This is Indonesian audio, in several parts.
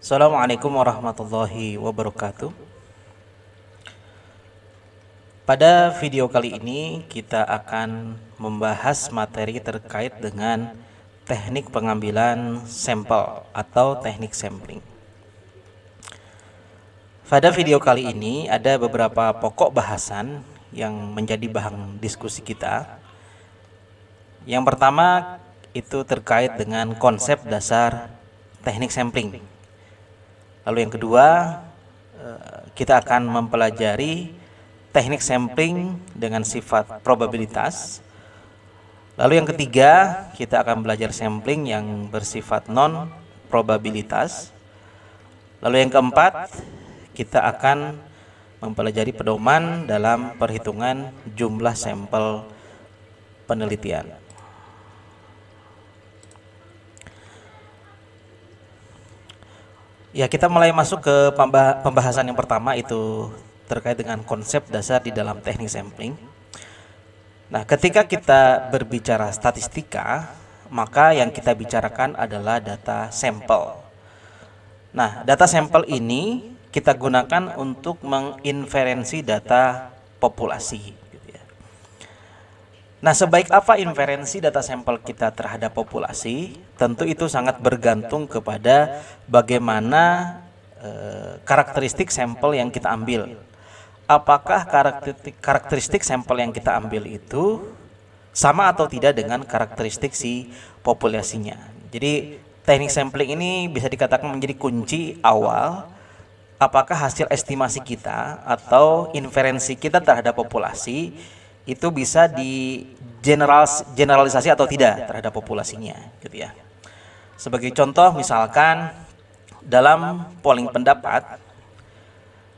Assalamualaikum warahmatullahi wabarakatuh. Pada video kali ini kita akan membahas materi terkait dengan teknik pengambilan sampel atau teknik sampling. Pada video kali ini ada beberapa pokok bahasan yang menjadi bahan diskusi kita. Yang pertama itu terkait dengan konsep dasar teknik sampling. Lalu yang kedua, kita akan mempelajari teknik sampling dengan sifat probabilitas. Lalu yang ketiga, kita akan belajar sampling yang bersifat non probabilitas. Lalu yang keempat, kita akan mempelajari pedoman dalam perhitungan jumlah sampel penelitian. Ya, kita mulai masuk ke pembahasan yang pertama, itu terkait dengan konsep dasar di dalam teknik sampling. Nah, ketika kita berbicara statistika, maka yang kita bicarakan adalah data sampel. Nah, data sampel ini kita gunakan untuk menginferensi data populasi. Nah, sebaik apa inferensi data sampel kita terhadap populasi? Tentu itu sangat bergantung kepada bagaimana karakteristik sampel yang kita ambil. Apakah karakteristik sampel yang kita ambil itu sama atau tidak dengan karakteristik si populasinya? Jadi teknik sampling ini bisa dikatakan menjadi kunci awal apakah hasil estimasi kita atau inferensi kita terhadap populasi itu bisa generalisasi atau tidak terhadap populasinya, gitu ya. Sebagai contoh, misalkan dalam polling pendapat,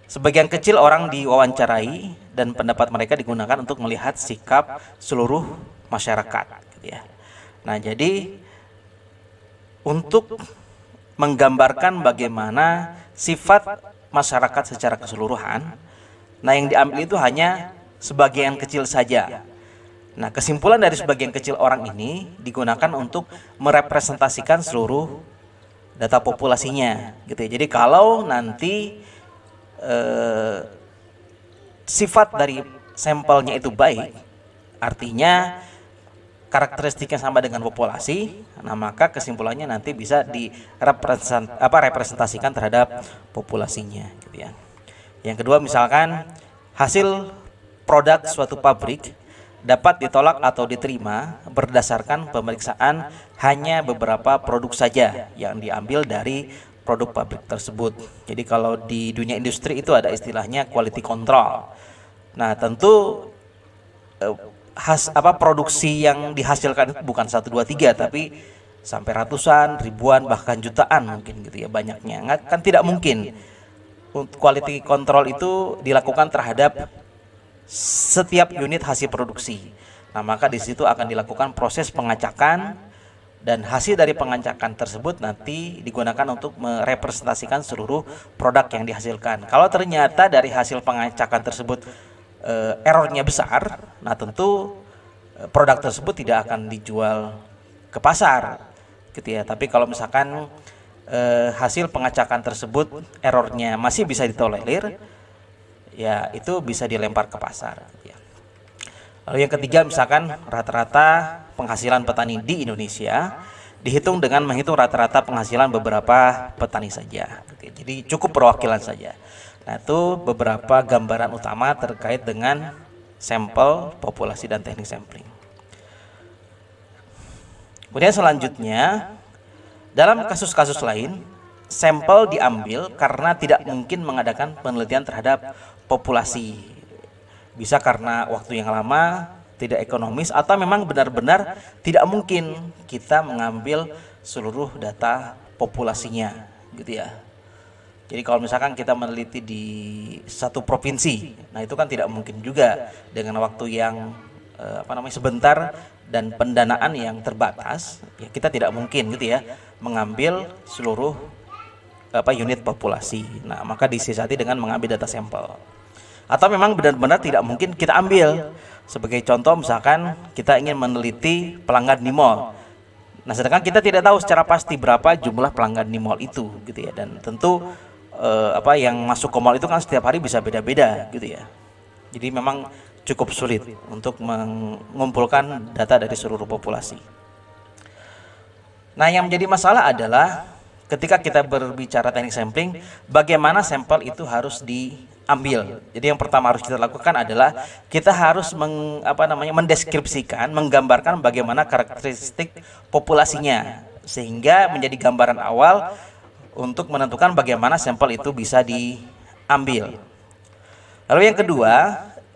sebagian kecil orang diwawancarai dan pendapat mereka digunakan untuk melihat sikap seluruh masyarakat, gitu ya. Nah, jadi untuk menggambarkan bagaimana sifat masyarakat secara keseluruhan, nah yang diambil itu hanya sebagian kecil saja. Nah, kesimpulan dari sebagian kecil orang ini digunakan untuk merepresentasikan seluruh data populasinya, gitu ya. Jadi kalau nanti sifat dari sampelnya itu baik, artinya karakteristiknya sama dengan populasi, nah maka kesimpulannya nanti bisa direpresentasikan terhadap populasinya, gitu ya. Yang kedua, misalkan hasil produk suatu pabrik dapat ditolak atau diterima berdasarkan pemeriksaan hanya beberapa produk saja yang diambil dari produk pabrik tersebut. Jadi kalau di dunia industri itu ada istilahnya quality control. Nah, tentu produksi yang dihasilkan itu bukan 1, 2, 3 tapi sampai ratusan, ribuan, bahkan jutaan mungkin, gitu ya, banyaknya. Kan tidak mungkin quality control itu dilakukan terhadap setiap unit hasil produksi. Nah, maka di situ akan dilakukan proses pengacakan dan hasil dari pengacakan tersebut nanti digunakan untuk merepresentasikan seluruh produk yang dihasilkan. Kalau ternyata dari hasil pengacakan tersebut errornya besar, nah tentu produk tersebut tidak akan dijual ke pasar, gitu ya. Tapi kalau misalkan hasil pengacakan tersebut errornya masih bisa ditolerir, ya itu bisa dilempar ke pasar, ya. Lalu yang ketiga, misalkan rata-rata penghasilan petani di Indonesia dihitung dengan menghitung rata-rata penghasilan beberapa petani saja, gitu ya. Jadi cukup perwakilan saja. Nah, itu beberapa gambaran utama terkait dengan sampel populasi dan teknik sampling. Kemudian selanjutnya, dalam kasus-kasus lain sampel diambil karena tidak mungkin mengadakan penelitian terhadap populasi. Bisa karena waktu yang lama, tidak ekonomis, atau memang benar-benar tidak mungkin kita mengambil seluruh data populasinya, gitu ya. Jadi kalau misalkan kita meneliti di satu provinsi, nah itu kan tidak mungkin juga dengan waktu yang sebentar dan pendanaan yang terbatas, ya kita tidak mungkin, gitu ya, mengambil seluruh unit populasi. Nah, maka disiasati dengan mengambil data sampel. Atau memang benar-benar tidak mungkin kita ambil. Sebagai contoh, misalkan kita ingin meneliti pelanggan di mall. Nah, sedangkan kita tidak tahu secara pasti berapa jumlah pelanggan di mall itu gitu ya. Dan tentu yang masuk ke mall itu kan setiap hari bisa beda-beda gitu ya. Jadi memang cukup sulit untuk mengumpulkan data dari seluruh populasi. Nah, yang menjadi masalah adalah ketika kita berbicara teknik sampling, bagaimana sampel itu harus diambil. Jadi yang pertama harus kita lakukan adalah kita harus mendeskripsikan, menggambarkan bagaimana karakteristik populasinya, sehingga menjadi gambaran awal untuk menentukan bagaimana sampel itu bisa diambil. Lalu yang kedua,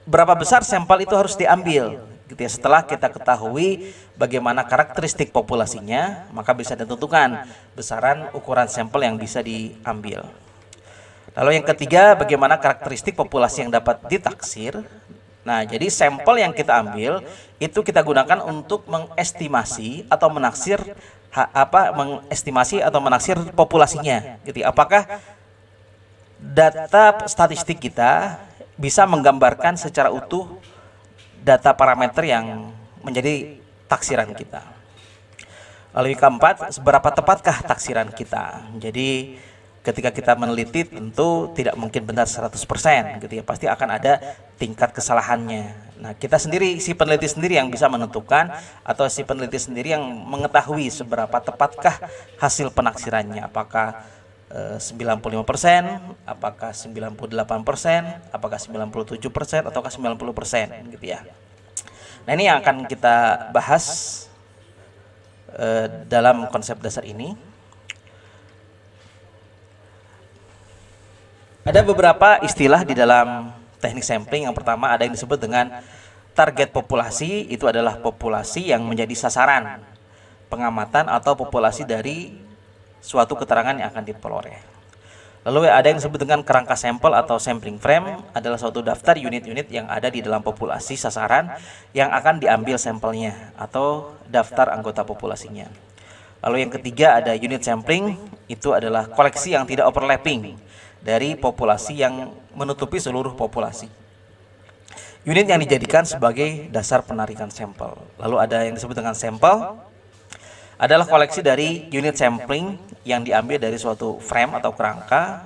berapa besar sampel itu harus diambil gitu ya. Setelah kita ketahui bagaimana karakteristik populasinya, maka bisa ditentukan besaran ukuran sampel yang bisa diambil. Lalu yang ketiga, bagaimana karakteristik populasi yang dapat ditaksir. Nah, jadi sampel yang kita ambil itu kita gunakan untuk mengestimasi atau menaksir populasinya gitu ya. Apakah data statistik kita bisa menggambarkan secara utuh data parameter yang menjadi taksiran kita. Lalu yang keempat, seberapa tepatkah taksiran kita? Jadi ketika kita meneliti tentu tidak mungkin benar 100% gitu ya, pasti akan ada tingkat kesalahannya. Nah, kita sendiri, si peneliti sendiri yang bisa menentukan, atau si peneliti sendiri yang mengetahui seberapa tepatkah hasil penaksirannya, apakah 95%, apakah 98%, apakah 97%, ataukah 90% gitu ya. Nah, ini yang akan kita bahas dalam konsep dasar ini. Ada beberapa istilah di dalam teknik sampling. Yang pertama ada yang disebut dengan target populasi, itu adalah populasi yang menjadi sasaran pengamatan atau populasi dari suatu keterangan yang akan diperoleh. Lalu ada yang disebut dengan kerangka sampel atau sampling frame, adalah suatu daftar unit-unit yang ada di dalam populasi sasaran yang akan diambil sampelnya atau daftar anggota populasinya. Lalu yang ketiga ada unit sampling, itu adalah koleksi yang tidak overlapping dari populasi yang menutupi seluruh populasi. Unit yang dijadikan sebagai dasar penarikan sampel. Lalu ada yang disebut dengan sampel, adalah koleksi dari unit sampling yang diambil dari suatu frame atau kerangka.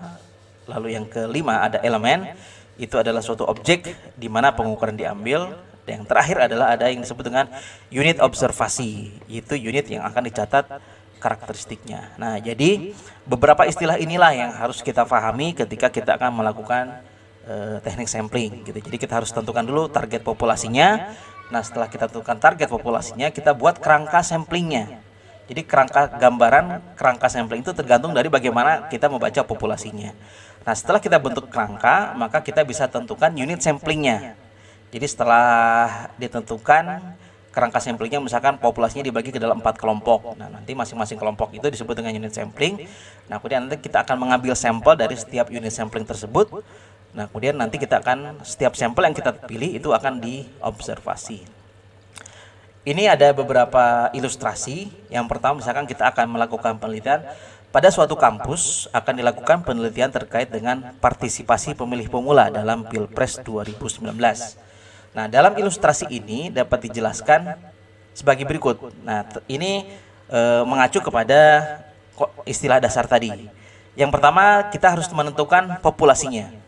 Lalu yang kelima ada elemen, itu adalah suatu objek di mana pengukuran diambil. Dan yang terakhir adalah ada yang disebut dengan unit observasi, yaitu unit yang akan dicatat karakteristiknya. Nah, jadi beberapa istilah inilah yang harus kita pahami ketika kita akan melakukan teknik sampling gitu. Jadi kita harus tentukan dulu target populasinya. Nah, setelah kita tentukan target populasinya, kita buat kerangka samplingnya. Jadi gambaran kerangka sampling itu tergantung dari bagaimana kita membaca populasinya. Nah, setelah kita bentuk kerangka, maka kita bisa tentukan unit samplingnya. Jadi setelah ditentukan kerangka samplingnya, misalkan populasinya dibagi ke dalam 4 kelompok. Nah, nanti masing-masing kelompok itu disebut dengan unit sampling. Nah, kemudian nanti kita akan mengambil sampel dari setiap unit sampling tersebut. Nah, kemudian nanti kita akan, setiap sampel yang kita pilih itu akan diobservasi. Ini ada beberapa ilustrasi. Yang pertama, misalkan kita akan melakukan penelitian pada suatu kampus, akan dilakukan penelitian terkait dengan partisipasi pemilih pemula dalam Pilpres 2019. Nah, dalam ilustrasi ini dapat dijelaskan sebagai berikut. Nah, ini mengacu kepada istilah dasar tadi. Yang pertama, kita harus menentukan populasinya.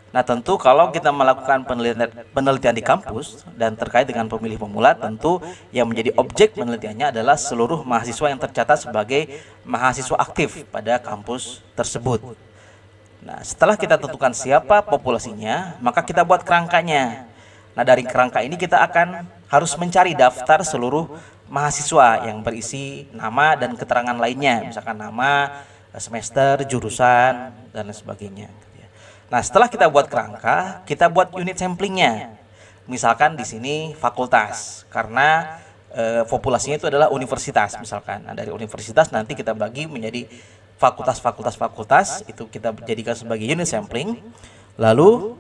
Nah, tentu kalau kita melakukan penelitian di kampus dan terkait dengan pemilih pemula, tentu yang menjadi objek penelitiannya adalah seluruh mahasiswa yang tercatat sebagai mahasiswa aktif pada kampus tersebut. Nah, setelah kita tentukan siapa populasinya, maka kita buat kerangkanya. Nah, dari kerangka ini kita akan harus mencari daftar seluruh mahasiswa yang berisi nama dan keterangan lainnya, misalkan nama, semester, jurusan, dan lain sebagainya. Nah, setelah kita buat kerangka, kita buat unit samplingnya. Misalkan di sini fakultas, karena populasinya itu adalah universitas misalkan. Nah, dari universitas nanti kita bagi menjadi fakultas, itu kita jadikan sebagai unit sampling. Lalu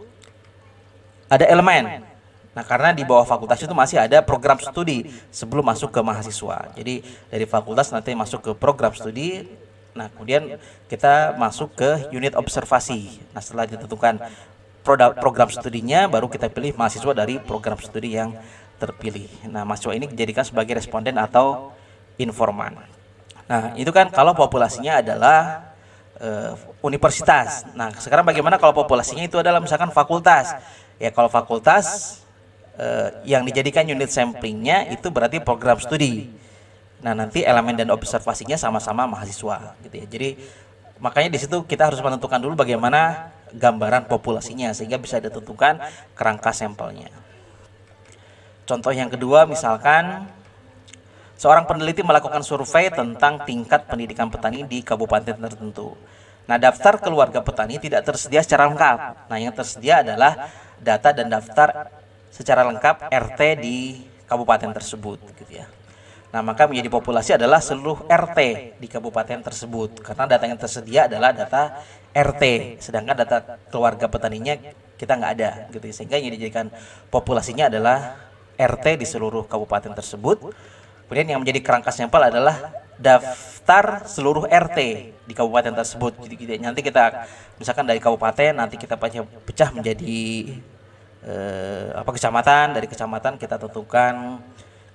ada elemen. Nah, karena di bawah fakultas itu masih ada program studi sebelum masuk ke mahasiswa. Jadi dari fakultas nanti masuk ke program studi. Nah, kemudian kita masuk ke unit observasi. Nah, setelah ditentukan program studinya, baru kita pilih mahasiswa dari program studi yang terpilih. Nah, mahasiswa ini dijadikan sebagai responden atau informan. Nah, itu kan kalau populasinya adalah universitas. Nah, sekarang bagaimana kalau populasinya itu adalah misalkan fakultas? Ya, kalau fakultas yang dijadikan unit samplingnya itu berarti program studi. Nah, nanti elemen dan observasinya sama-sama mahasiswa, gitu ya. Jadi makanya di situ kita harus menentukan dulu bagaimana gambaran populasinya sehingga bisa ditentukan kerangka sampelnya. Contoh yang kedua, misalkan seorang peneliti melakukan survei tentang tingkat pendidikan petani di kabupaten tertentu. Nah, daftar keluarga petani tidak tersedia secara lengkap. Nah, yang tersedia adalah data dan daftar secara lengkap RT di kabupaten tersebut, gitu ya. Nah, maka menjadi populasi adalah seluruh RT di kabupaten tersebut karena data yang tersedia adalah data RT, sedangkan data keluarga petaninya kita nggak ada, gitu ya. Sehingga yang dijadikan populasinya adalah RT di seluruh kabupaten tersebut. Kemudian yang menjadi kerangka sampel adalah daftar seluruh RT di kabupaten tersebut. Jadi nanti kita misalkan dari kabupaten nanti kita pecah menjadi kecamatan, dari kecamatan kita tentukan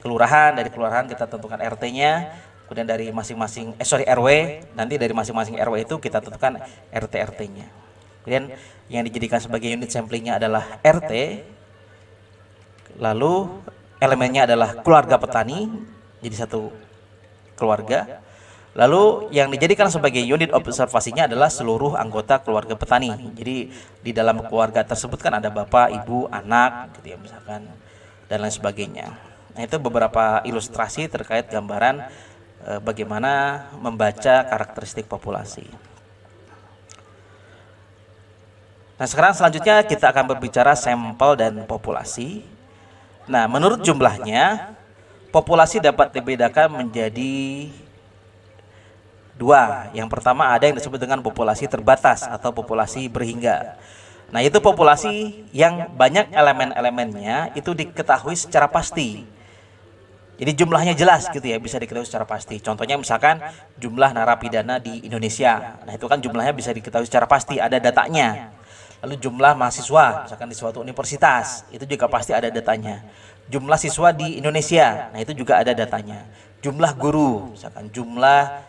kelurahan, dari kelurahan kita tentukan RT-nya, kemudian dari masing-masing RW, nanti dari masing-masing RW itu kita tentukan RT-RT-nya. Kemudian yang dijadikan sebagai unit samplingnya adalah RT, lalu elemennya adalah keluarga petani, jadi satu keluarga. Lalu yang dijadikan sebagai unit observasinya adalah seluruh anggota keluarga petani. Jadi di dalam keluarga tersebut kan ada bapak, ibu, anak, gitu ya misalkan, dan lain sebagainya. Nah, itu beberapa ilustrasi terkait gambaran bagaimana membaca karakteristik populasi. Nah, sekarang selanjutnya kita akan berbicara sampel dan populasi. Nah, menurut jumlahnya, populasi dapat dibedakan menjadi dua. Yang pertama ada yang disebut dengan populasi terbatas atau populasi berhingga. Nah, itu populasi yang banyak elemen-elemennya itu diketahui secara pasti. Jadi jumlahnya jelas, gitu ya, bisa diketahui secara pasti. Contohnya misalkan jumlah narapidana di Indonesia. Nah, itu kan jumlahnya bisa diketahui secara pasti, ada datanya. Lalu jumlah mahasiswa, misalkan di suatu universitas, itu juga pasti ada datanya. Jumlah siswa di Indonesia, nah itu juga ada datanya. Jumlah guru, misalkan jumlah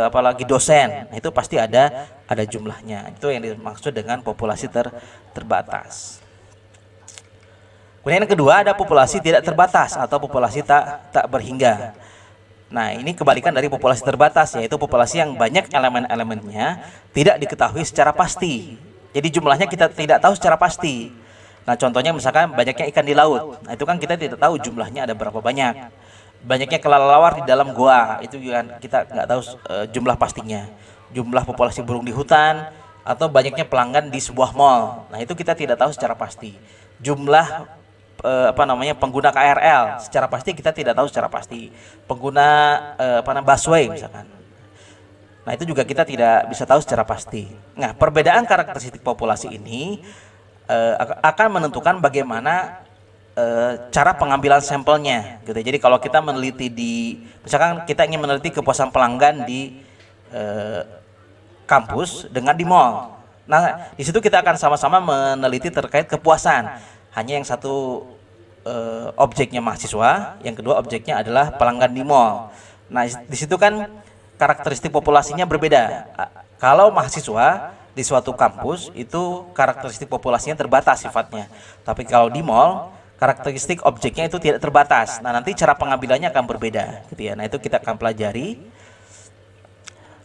apalagi dosen, nah itu pasti ada jumlahnya. Itu yang dimaksud dengan populasi terbatas. Kemudian yang kedua ada populasi tidak terbatas atau populasi tak berhingga. Nah, ini kebalikan dari populasi terbatas, yaitu populasi yang banyak elemen-elemennya tidak diketahui secara pasti. Jadi jumlahnya kita tidak tahu secara pasti. Nah, contohnya misalkan banyaknya ikan di laut. Nah, itu kan kita tidak tahu jumlahnya ada berapa banyak. Banyaknya kelelawar di dalam goa, itu kan kita nggak tahu jumlah pastinya. Jumlah populasi burung di hutan atau banyaknya pelanggan di sebuah mall. Nah, itu kita tidak tahu secara pasti. Jumlah pengguna KRL secara pasti kita tidak tahu secara pasti. Pengguna busway misalkan. Nah, itu juga kita tidak bisa tahu secara pasti. Nah, perbedaan karakteristik populasi ini akan menentukan bagaimana cara pengambilan sampelnya, gitu. Jadi kalau kita meneliti misalkan kita ingin meneliti kepuasan pelanggan di kampus dengan di mall. Nah, di situ kita akan sama-sama meneliti terkait kepuasan. Hanya yang satu objeknya mahasiswa, yang kedua objeknya adalah pelanggan di mall. Nah, di situ kan karakteristik populasinya berbeda. Kalau mahasiswa di suatu kampus itu karakteristik populasinya terbatas sifatnya. Tapi kalau di mall karakteristik objeknya itu tidak terbatas. Nah, nanti cara pengambilannya akan berbeda, gitu ya. Nah, itu kita akan pelajari.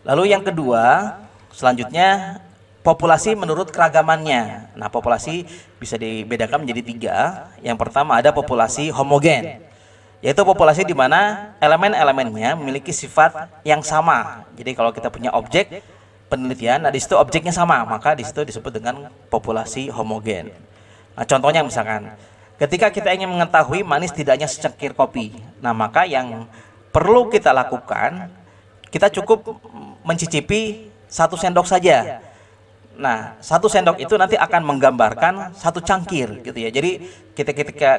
Lalu yang kedua, selanjutnya populasi menurut keragamannya. Nah, populasi bisa dibedakan menjadi tiga. Yang pertama ada populasi homogen, yaitu populasi di mana elemen-elemennya memiliki sifat yang sama. Jadi kalau kita punya objek penelitian, nah di situ objeknya sama, maka di situ disebut dengan populasi homogen. Nah, contohnya misalkan ketika kita ingin mengetahui manis tidaknya secangkir kopi, nah maka yang perlu kita lakukan, kita cukup mencicipi 1 sendok saja. Nah, 1 sendok itu nanti akan menggambarkan 1 cangkir, gitu ya. Jadi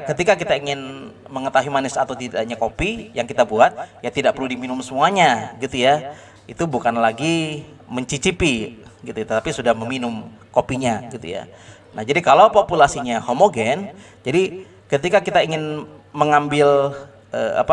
ketika kita ingin mengetahui manis atau tidaknya kopi yang kita buat, ya tidak perlu diminum semuanya, gitu ya. Itu bukan lagi mencicipi, gitu ya, tapi sudah meminum kopinya, gitu ya. Nah, jadi kalau populasinya homogen, jadi ketika kita ingin mengambil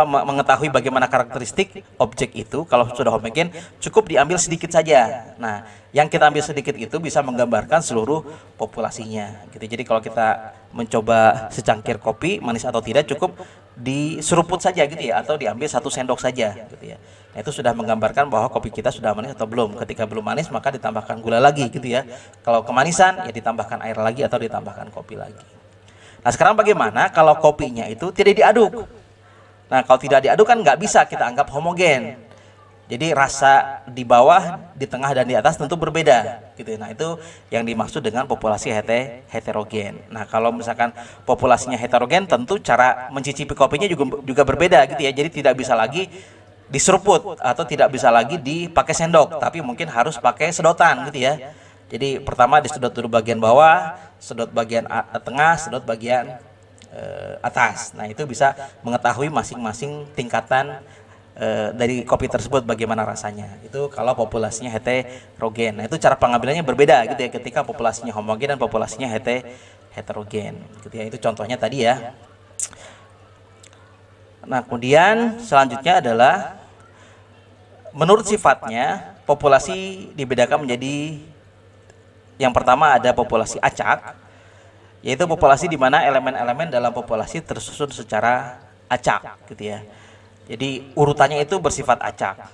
mengetahui bagaimana karakteristik objek itu, kalau sudah homogen cukup diambil sedikit saja. Nah, yang kita ambil sedikit itu bisa menggambarkan seluruh populasinya gitu. Jadi kalau kita mencoba secangkir kopi manis atau tidak, cukup diseruput saja gitu ya, atau diambil 1 sendok saja gitu ya. Nah, itu sudah menggambarkan bahwa kopi kita sudah manis atau belum. Ketika belum manis maka ditambahkan gula lagi gitu ya. Kalau kemanisan ya ditambahkan air lagi atau ditambahkan kopi lagi. Nah, sekarang bagaimana kalau kopinya itu tidak diaduk? Nah, kalau tidak diaduk kan nggak bisa kita anggap homogen. Jadi rasa di bawah, di tengah dan di atas tentu berbeda gitu. Nah, itu yang dimaksud dengan populasi heterogen. Nah, kalau misalkan populasinya heterogen tentu cara mencicipi kopinya juga berbeda gitu ya. Jadi tidak bisa lagi diseruput atau tidak bisa lagi dipakai sendok, tapi mungkin harus pakai sedotan gitu ya. Jadi pertama disedot dulu bagian bawah, sedot bagian tengah, sedot bagian atas. Nah, itu bisa mengetahui masing-masing tingkatan dari kopi tersebut bagaimana rasanya. Itu kalau populasinya heterogen. Nah, itu cara pengambilannya berbeda gitu ya, ketika populasinya homogen dan populasinya heterogen gitu ya. Itu contohnya tadi ya. Nah, kemudian selanjutnya adalah menurut sifatnya populasi dibedakan menjadi, yang pertama ada populasi acak, yaitu populasi di mana elemen-elemen dalam populasi tersusun secara acak gitu ya. Jadi urutannya itu bersifat acak.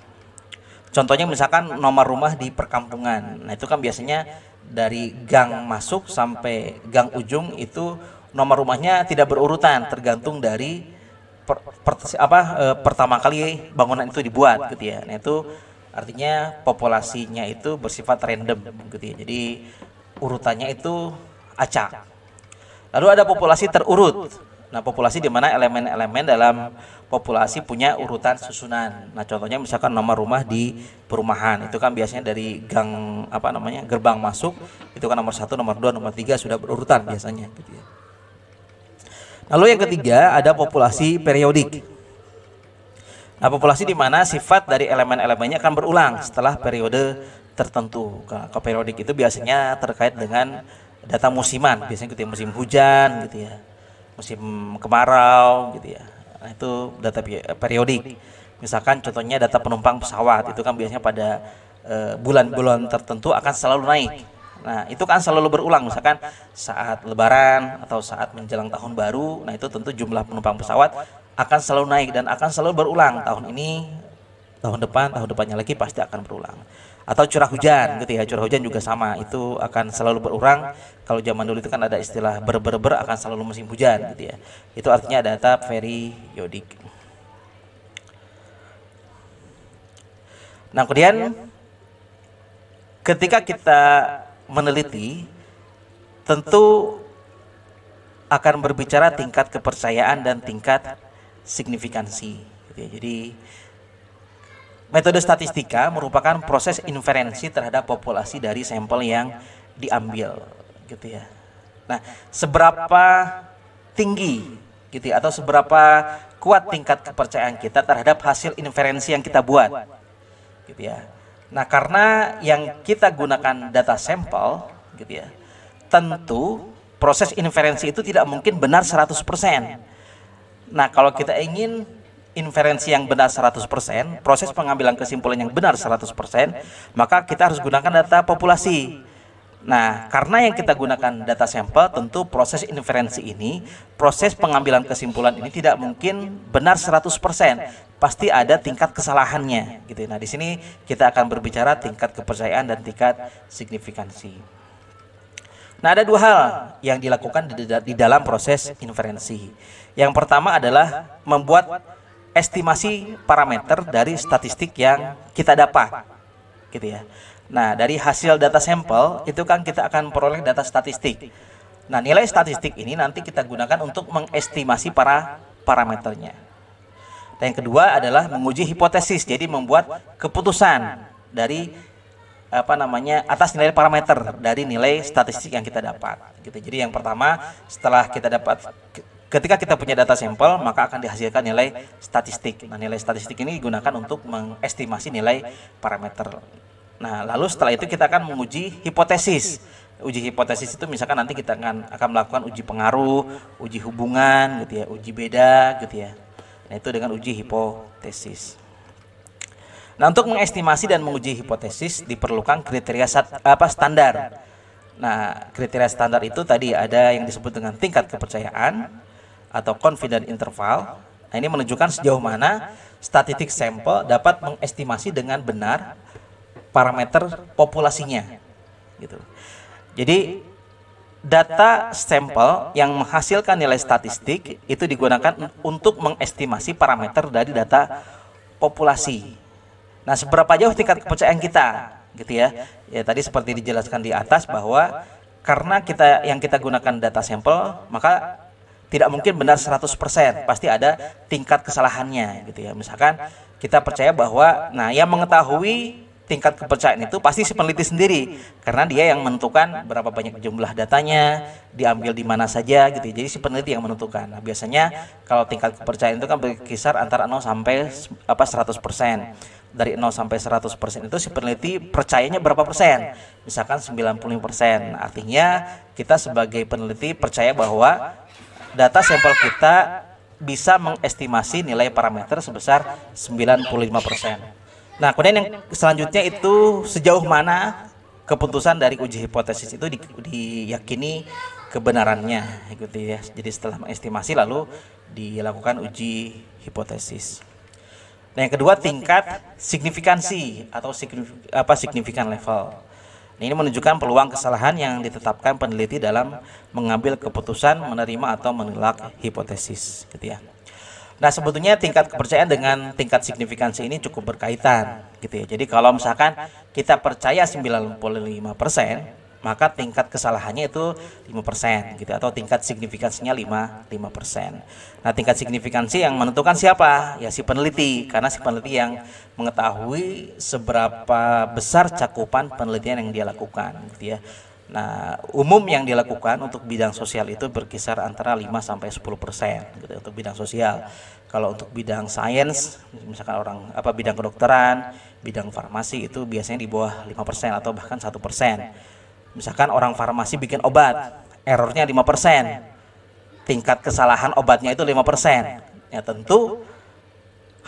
Contohnya misalkan nomor rumah di perkampungan. Nah, itu kan biasanya dari gang masuk sampai gang ujung itu nomor rumahnya tidak berurutan, tergantung dari pertama kali bangunan itu dibuat gitu ya. Nah, itu artinya populasinya itu bersifat random gitu ya. Jadi urutannya itu acak. Lalu ada populasi terurut. Nah, populasi di mana elemen-elemen dalam populasi punya urutan susunan. Nah, contohnya misalkan nomor rumah di perumahan. Itu kan biasanya dari gang gerbang masuk, itu kan nomor 1, nomor 2, nomor 3 sudah berurutan biasanya gitu ya. Lalu yang ketiga ada populasi periodik. Nah, populasi di mana sifat dari elemen-elemennya akan berulang setelah periode tertentu. Kalau periodik itu biasanya terkait dengan data musiman, biasanya gitu ya, musim hujan gitu ya, musim kemarau gitu ya. Nah, itu data periodik. Misalkan contohnya data penumpang pesawat, itu kan biasanya pada bulan-bulan tertentu akan selalu naik. Nah, itu kan selalu berulang, misalkan saat lebaran atau saat menjelang tahun baru. Nah, itu tentu jumlah penumpang pesawat akan selalu naik dan akan selalu berulang. Tahun ini, tahun depan, tahun depannya lagi pasti akan berulang. Atau curah hujan gitu ya, curah hujan juga sama, itu akan selalu berulang. Kalau zaman dulu itu kan ada istilah ber akan selalu musim hujan gitu ya. Itu artinya data periodik. Nah, kemudian ketika kita meneliti, tentu akan berbicara tingkat kepercayaan dan tingkat signifikansi gitu ya. Jadi metode statistika merupakan proses inferensi terhadap populasi dari sampel yang diambil gitu ya. Nah, seberapa tinggi gitu ya, atau seberapa kuat tingkat kepercayaan kita terhadap hasil inferensi yang kita buat gitu ya. Nah, karena yang kita gunakan data sampel gitu ya, tentu proses inferensi itu tidak mungkin benar 100%. Nah, kalau kita ingin inferensi yang benar 100%, proses pengambilan kesimpulan yang benar 100%, maka kita harus gunakan data populasi. Nah, karena yang kita gunakan data sampel, tentu proses inferensi ini, proses pengambilan kesimpulan ini tidak mungkin benar 100%. Pasti ada tingkat kesalahannya gitu. Nah, di sini kita akan berbicara tingkat kepercayaan dan tingkat signifikansi. Nah, ada dua hal yang dilakukan di dalam proses inferensi. Yang pertama adalah membuat estimasi parameter dari statistik yang kita dapat gitu ya. Nah, dari hasil data sampel itu kan kita akan peroleh data statistik. Nah, nilai statistik ini nanti kita gunakan untuk mengestimasi para parameternya. Dan yang kedua adalah menguji hipotesis, jadi membuat keputusan dari atas nilai parameter dari nilai statistik yang kita dapat gitu. Jadi yang pertama, setelah kita dapat, ketika kita punya data sampel, maka akan dihasilkan nilai statistik. Nah, nilai statistik ini digunakan untuk mengestimasi nilai parameter. Nah, lalu setelah itu kita akan menguji hipotesis. Uji hipotesis itu misalkan nanti kita akan melakukan uji pengaruh, uji hubungan gitu ya, uji beda gitu ya. Nah, itu dengan uji hipotesis. Nah, untuk mengestimasi dan menguji hipotesis diperlukan kriteria standar. Nah, kriteria standar itu tadi ada yang disebut dengan tingkat kepercayaan atau confidence interval. Nah, ini menunjukkan sejauh mana statistik sampel dapat mengestimasi dengan benar parameter populasinya, gitu. Jadi data sampel yang menghasilkan nilai statistik itu digunakan untuk mengestimasi parameter dari data populasi. Nah, seberapa jauh tingkat kepercayaan kita, gitu ya? Ya, tadi seperti dijelaskan di atas bahwa karena kita gunakan data sampel, maka tidak mungkin benar 100%, pasti ada tingkat kesalahannya, gitu ya. Misalkan kita percaya bahwa, nah, yang mengetahui tingkat kepercayaan itu pasti si peneliti sendiri, karena dia yang menentukan berapa banyak jumlah datanya, diambil di mana saja, gitu. Jadi si peneliti yang menentukan. Nah, biasanya kalau tingkat kepercayaan itu kan berkisar antara 0 sampai 100%. Dari 0 sampai 100% itu si peneliti percayanya berapa persen? Misalkan 95%. Artinya kita sebagai peneliti percaya bahwa data sampel kita bisa mengestimasi nilai parameter sebesar 95%. Nah, kemudian yang selanjutnya itu sejauh mana keputusan dari uji hipotesis itu diyakini kebenarannya, gitu ya. Jadi setelah mengestimasi lalu dilakukan uji hipotesis. Nah, yang kedua tingkat signifikansi atau signifikan level. Nah, ini menunjukkan peluang kesalahan yang ditetapkan peneliti dalam mengambil keputusan menerima atau menolak hipotesis, gitu ya. Nah, sebetulnya tingkat kepercayaan dengan tingkat signifikansi ini cukup berkaitan, gitu ya. Jadi kalau misalkan kita percaya 95%, maka tingkat kesalahannya itu 5%, gitu, atau tingkat signifikansinya 5%. Nah, tingkat signifikansi yang menentukan siapa? Ya si peneliti, karena si peneliti yang mengetahui seberapa besar cakupan penelitian yang dia lakukan, gitu ya. Nah, umum yang dilakukan untuk bidang sosial itu berkisar antara 5 sampai 10%, gitu, untuk bidang sosial. Kalau untuk bidang sains, misalkan bidang kedokteran, bidang farmasi itu biasanya di bawah 5% atau bahkan 1%. Misalkan orang farmasi bikin obat, errornya 5%, tingkat kesalahan obatnya itu 5%. Ya tentu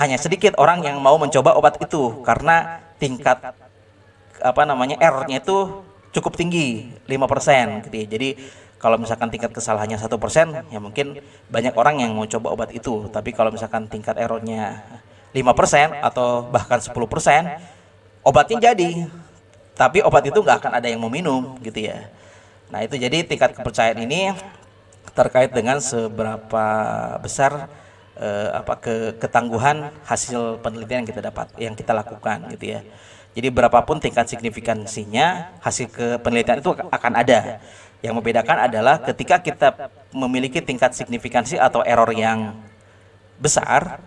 hanya sedikit orang yang mau mencoba obat itu karena tingkat errornya itu cukup tinggi, 5%, gitu ya. Jadi kalau misalkan tingkat kesalahannya 1%, ya mungkin banyak orang yang mau coba obat itu. Tapi kalau misalkan tingkat errornya 5% atau bahkan 10%, obatnya jadi. Tapi obat itu nggak akan ada yang mau minum, gitu ya. Nah, itu jadi tingkat kepercayaan ini terkait dengan seberapa besar ketangguhan hasil penelitian yang kita lakukan, gitu ya. Jadi berapapun tingkat signifikansinya, hasil penelitian itu akan ada. Yang membedakan adalah ketika kita memiliki tingkat signifikansi atau error yang besar,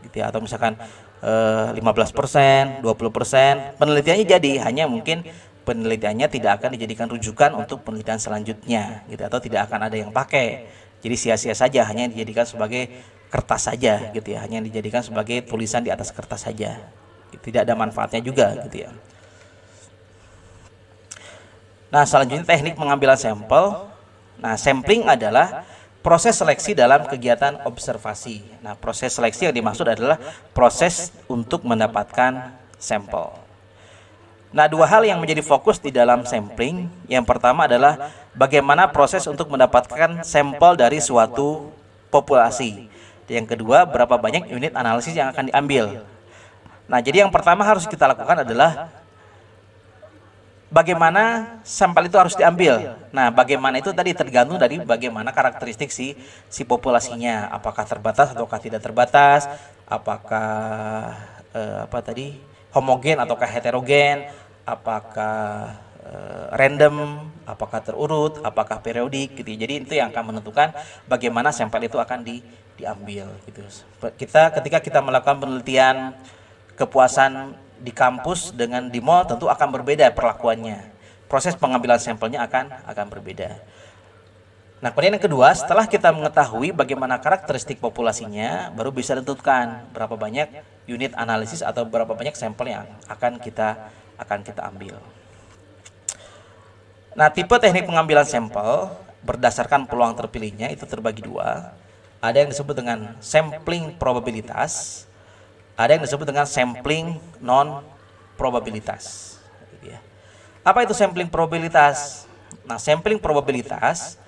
gitu ya, atau misalkan 15%, 20%, penelitiannya jadi, hanya mungkin penelitiannya tidak akan dijadikan rujukan untuk penelitian selanjutnya, gitu, atau tidak akan ada yang pakai. Jadi sia-sia saja, hanya dijadikan sebagai kertas saja, gitu ya, hanya dijadikan sebagai tulisan di atas kertas saja. Tidak ada manfaatnya juga, gitu ya. Nah, selanjutnya teknik pengambilan sampel. Nah, sampling adalah proses seleksi dalam kegiatan observasi. Nah, proses seleksi yang dimaksud adalah proses untuk mendapatkan sampel. Nah, dua hal yang menjadi fokus di dalam sampling. Yang pertama adalah bagaimana proses untuk mendapatkan sampel dari suatu populasi. Yang kedua, berapa banyak unit analisis yang akan diambil. Nah, jadi yang pertama harus kita lakukan adalah bagaimana sampel itu harus diambil. Nah, bagaimana itu tadi tergantung dari bagaimana karakteristik si populasinya, apakah terbatas ataukah tidak terbatas, apakah homogen ataukah heterogen, apakah random, apakah terurut, apakah periodik, gitu. Jadi itu yang akan menentukan bagaimana sampel itu akan diambil, gitu. Ketika kita melakukan penelitian kepuasan di kampus dengan di mall tentu akan berbeda perlakuannya. Proses pengambilan sampelnya akan berbeda. Nah, kemudian yang kedua, setelah kita mengetahui bagaimana karakteristik populasinya, baru bisa ditentukan berapa banyak unit analisis atau berapa banyak sampel yang akan kita ambil. Nah, tipe teknik pengambilan sampel berdasarkan peluang terpilihnya itu terbagi dua. ada yang disebut dengan sampling probabilitas, ada yang disebut dengan sampling non probabilitas. Gitu ya. Apa itu sampling probabilitas? Nah, sampling probabilitas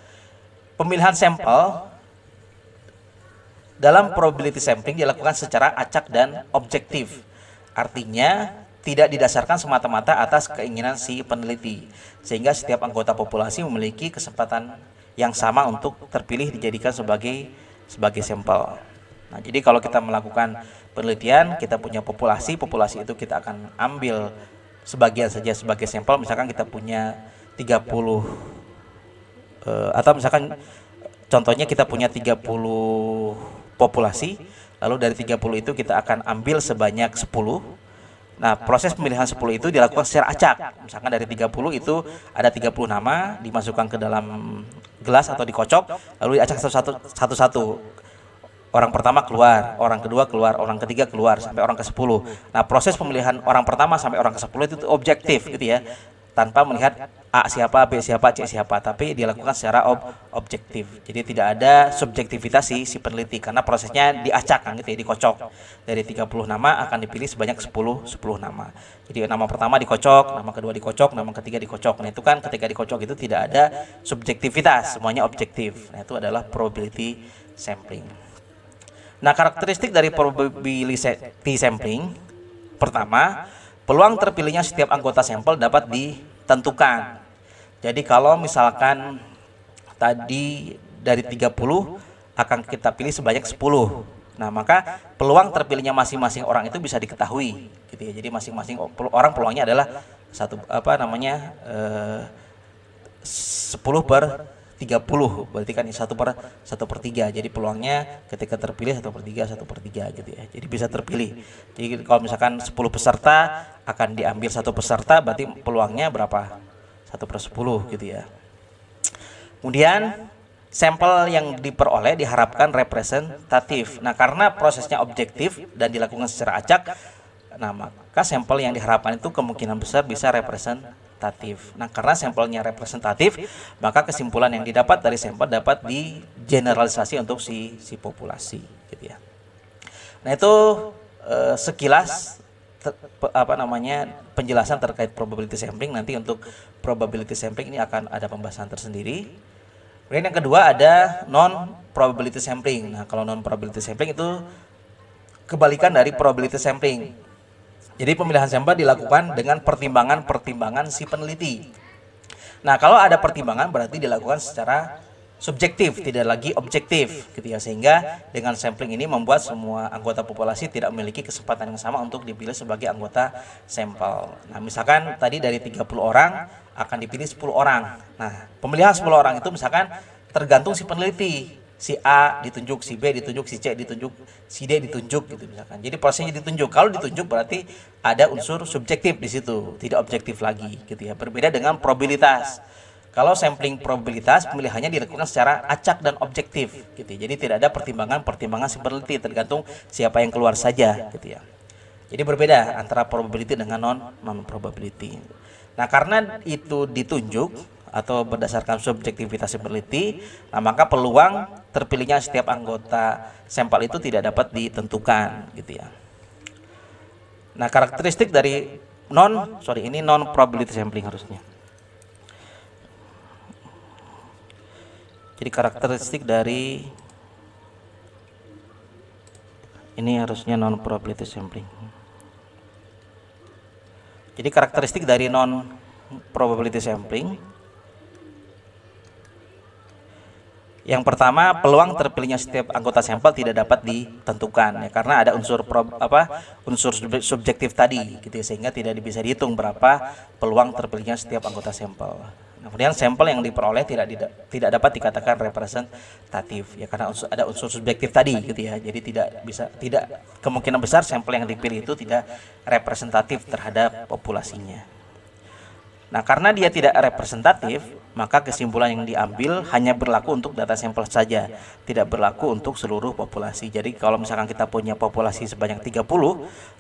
pemilihan sampel dalam probability sampling dilakukan secara acak dan objektif. Artinya tidak didasarkan semata-mata atas keinginan si peneliti, sehingga setiap anggota populasi memiliki kesempatan yang sama untuk terpilih dijadikan sebagai sampel. Nah, jadi kalau kita melakukan penelitian, kita punya populasi itu kita akan ambil sebagian saja sebagai sampel. Misalkan kita punya 30 atau misalkan contohnya kita punya 30 populasi, lalu dari 30 itu kita akan ambil sebanyak 10. Nah, proses pemilihan 10 itu dilakukan secara acak. Misalkan dari 30 itu ada 30 nama dimasukkan ke dalam gelas atau dikocok, lalu diacak satu-satu. Orang pertama keluar, orang kedua keluar, orang ketiga keluar, sampai orang ke-10. Nah, proses pemilihan orang pertama sampai orang ke-10 itu objektif gitu ya. Tanpa melihat A siapa, B siapa, C siapa, tapi dilakukan secara objektif. Jadi tidak ada subjektivitas si peneliti, karena prosesnya diacak kan gitu ya, dikocok. Dari 30 nama akan dipilih sebanyak 10 nama. Jadi nama pertama dikocok, nama kedua dikocok, nama ketiga dikocok. Nah, itu kan ketika dikocok itu tidak ada subjektivitas, semuanya objektif. Nah, itu adalah probability sampling. Nah, karakteristik dari probability sampling, pertama, peluang terpilihnya setiap anggota sampel dapat ditentukan. Jadi kalau misalkan tadi dari 30 akan kita pilih sebanyak 10. Nah, maka peluang terpilihnya masing-masing orang itu bisa diketahui gitu ya. Jadi masing-masing orang peluangnya adalah 10/30, berarti kan 1/3. Jadi peluangnya ketika terpilih 1/3 gitu ya. Jadi bisa terpilih. Jadi kalau misalkan 10 peserta akan diambil 1 peserta, berarti peluangnya berapa? 1/10 gitu ya. Kemudian sampel yang diperoleh diharapkan representatif. Nah, karena prosesnya objektif dan dilakukan secara acak, nah maka sampel yang diharapkan itu kemungkinan besar bisa representatif. Nah, karena sampelnya representatif, maka kesimpulan yang didapat dari sampel dapat digeneralisasi untuk si populasi gitu ya. Nah, itu sekilas penjelasan terkait probability sampling. Nanti untuk probability sampling ini akan ada pembahasan tersendiri. Kemudian yang kedua ada non probability sampling. Nah, kalau non probability sampling itu kebalikan dari probability sampling. Jadi pemilihan sampel dilakukan dengan pertimbangan si peneliti. Nah, kalau ada pertimbangan berarti dilakukan secara subjektif, tidak lagi objektif gitu ya, sehingga dengan sampling ini membuat semua anggota populasi tidak memiliki kesempatan yang sama untuk dipilih sebagai anggota sampel. Nah, misalkan tadi dari 30 orang akan dipilih 10 orang. Nah, pemilihan 10 orang itu misalkan tergantung si peneliti. Si A ditunjuk, si B ditunjuk, si C ditunjuk, si D ditunjuk gitu misalkan. Jadi prosesnya ditunjuk. Kalau ditunjuk berarti ada unsur subjektif di situ, tidak objektif lagi gitu ya. Berbeda dengan probabilitas. Kalau sampling probabilitas pemilihannya dilakukan secara acak dan objektif gitu ya. Jadi tidak ada pertimbangan si peneliti, tergantung siapa yang keluar saja gitu ya. Jadi berbeda antara probability dengan non probability. Nah, karena itu ditunjuk atau berdasarkan subjektivitas si peneliti, nah maka peluang terpilihnya setiap anggota sampel itu tidak dapat ditentukan gitu ya. Nah, karakteristik dari non probability sampling harusnya. Jadi karakteristik dari ini harusnya non probability sampling. Jadi karakteristik dari non probability sampling, yang pertama, peluang terpilihnya setiap anggota sampel tidak dapat ditentukan ya, karena ada unsur subjektif tadi gitu ya, sehingga tidak bisa dihitung berapa peluang terpilihnya setiap anggota sampel. Nah, kemudian sampel yang diperoleh tidak dapat dikatakan representatif ya, karena ada unsur subjektif tadi gitu ya. Jadi tidak kemungkinan besar sampel yang dipilih itu tidak representatif terhadap populasinya. Nah, karena dia tidak representatif, maka kesimpulan yang diambil hanya berlaku untuk data sampel saja, tidak berlaku untuk seluruh populasi. Jadi kalau misalkan kita punya populasi sebanyak 30,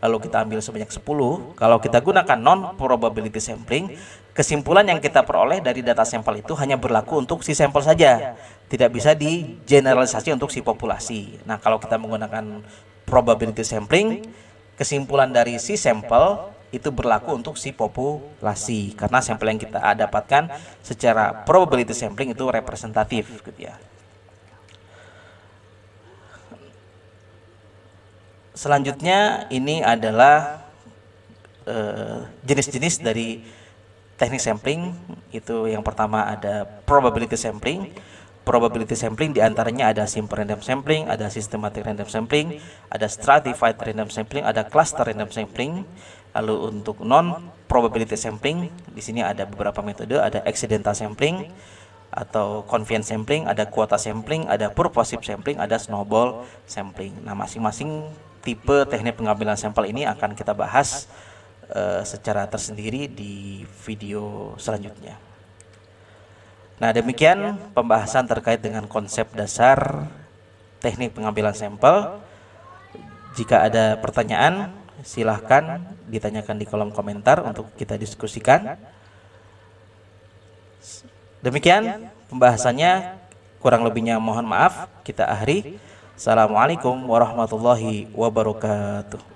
lalu kita ambil sebanyak 10, kalau kita gunakan non probability sampling, kesimpulan yang kita peroleh dari data sampel itu hanya berlaku untuk si sampel saja, tidak bisa digeneralisasi untuk si populasi. Nah, kalau kita menggunakan probability sampling, kesimpulan dari si sampel itu berlaku untuk si populasi, karena sampel yang kita dapatkan secara probability sampling itu representatif gitu ya. Selanjutnya ini adalah jenis-jenis dari teknik sampling. Itu yang pertama ada probability sampling. Probability sampling diantaranya ada simple random sampling, ada systematic random sampling, ada stratified random sampling, ada cluster random sampling. Lalu untuk non probability sampling, di sini ada beberapa metode, ada accidental sampling atau convenience sampling, ada quota sampling, ada purposive sampling, ada snowball sampling. Nah, masing-masing tipe teknik pengambilan sampel ini akan kita bahas secara tersendiri di video selanjutnya. Nah, demikian pembahasan terkait dengan konsep dasar teknik pengambilan sampel. Jika ada pertanyaan, silahkan ditanyakan di kolom komentar untuk kita diskusikan. Demikian pembahasannya, kurang lebihnya mohon maaf, kita akhiri. Assalamualaikum warahmatullahi wabarakatuh.